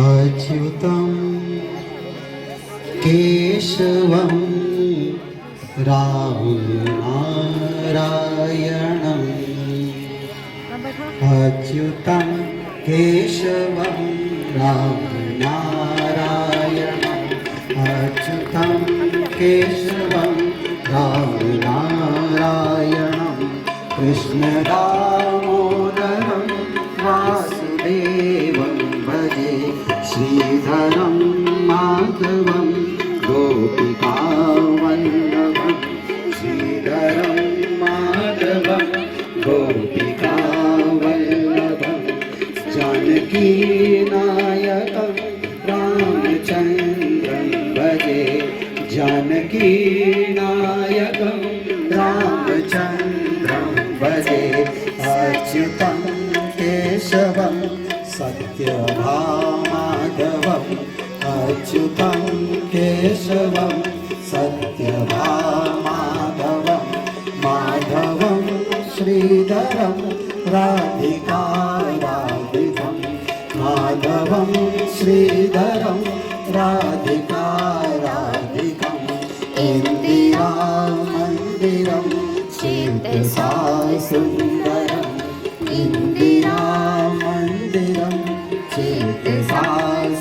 अच्युतं केशवं रामनारायणम् अच्युतं केशवं रामनारायणम् अच्युतं केशवं रामनारायणं कृष्णदामोदरं वासुदेवं भजे श्रीधरं माधवं गोपिकावल्लभं श्रीधरं माधवं गोपिकावल्लभं जानकीनायकं रामचन्द्रं भजे जानकीनायकं रामचन्द्रं भजे अच्युतं केशवं सत्यभामाधवम् अच्युतं केशवं सत्यभामाधवं माधवं श्रीधरं राधिकाराधितं माधवं श्रीधरं राधिकाराधितम् इन्दिरामन्दिरं चेतसा सुन्दरम् इन्दिरामन्दिरं चेतसा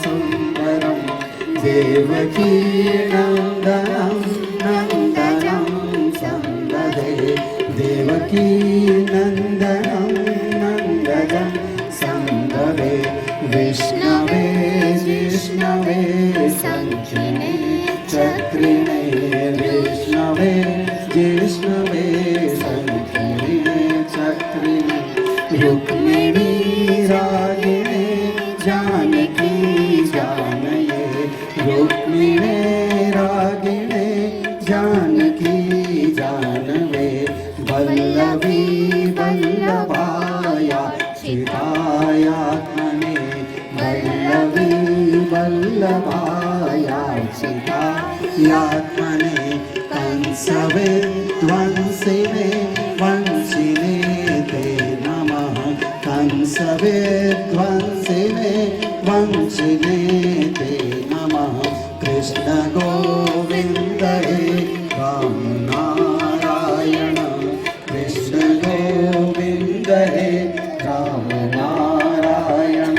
सुन्दरं देवकी नन्दनं नन्दनं संदधे देवकी नन्दनं नन्दनं संदधे विष्णवे जिष्णवे सङ्खिने चक्रिणे विष्णवे जिष्णवे सङ्खिने चक्रिणे रुक्मिणी रागिणे जानकी जानये रुक्मिणे रागिणे जानकी जानवे वल्लभी वल्लभाया चितायात्मने वल्लभी वल्लभाया चितायात्मने कंसवे ध्वंसिने वंशिने ते नमः कंसवे ध्वंसिने वंशिने ते नमः कृष्ण गोविन्द हे रामनारायण कृष्ण गोविन्द हे रामनारायण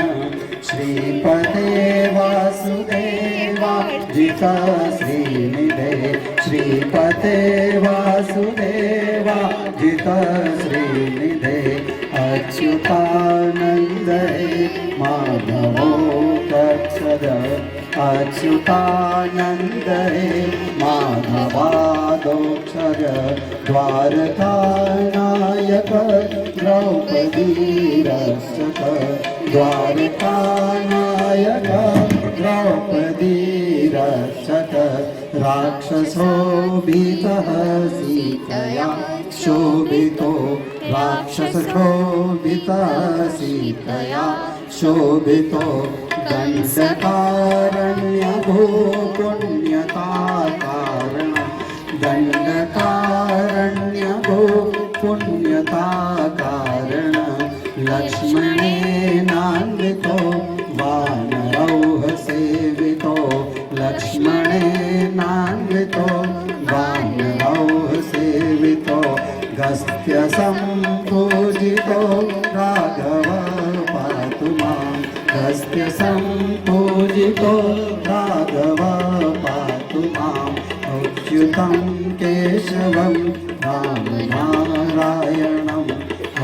श्रीपते वासुदेवा जिता श्रीनिधे श्रीपते वासुदेवा जिता श्रीनिधे अच्युतानन्द हे माधवो तत्सद अच्युतानन्द हे माधवादोक्षर द्वारकानायक द्रौपदी रक्षक द्वारकानायक द्रौपदी रक्षक राक्षसोभितः सीतया शोभितो राक्षसशोभितः सीतया शोभितो दण्डकारण्यभो पुण्यताकारण दण्डकारण्यभो पुण्यताकारण लक्ष्मणेनान्वितो वानरौह सेवितो लक्ष्मणेनान्वितो वानरौह सेवितो गस्त्यसम्पूजितो राघव पातु मां गस्त्यसम्पूजितो राघव पातु माम् अच्युतं केशवं रामनारायणम्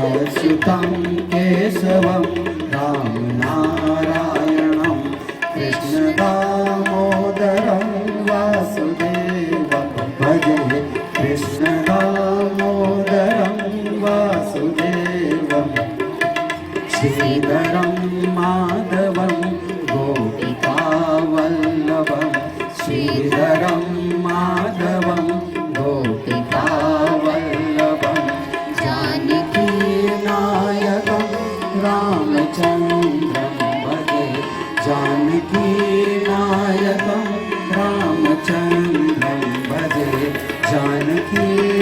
अच्युतं केशवं रामनारायणं कृष्णदामोदरं वासुदेवं भजे कृष्णदामोदरं वासुदेवं श्रीधरं माधवं गोपिकावल्लभं श्रीधरं माधवं गोपिकावल्लभं जानकीनायकं रामचन्द्रं भजे जानकीनायकं रामचन्द्रं भजे जानकी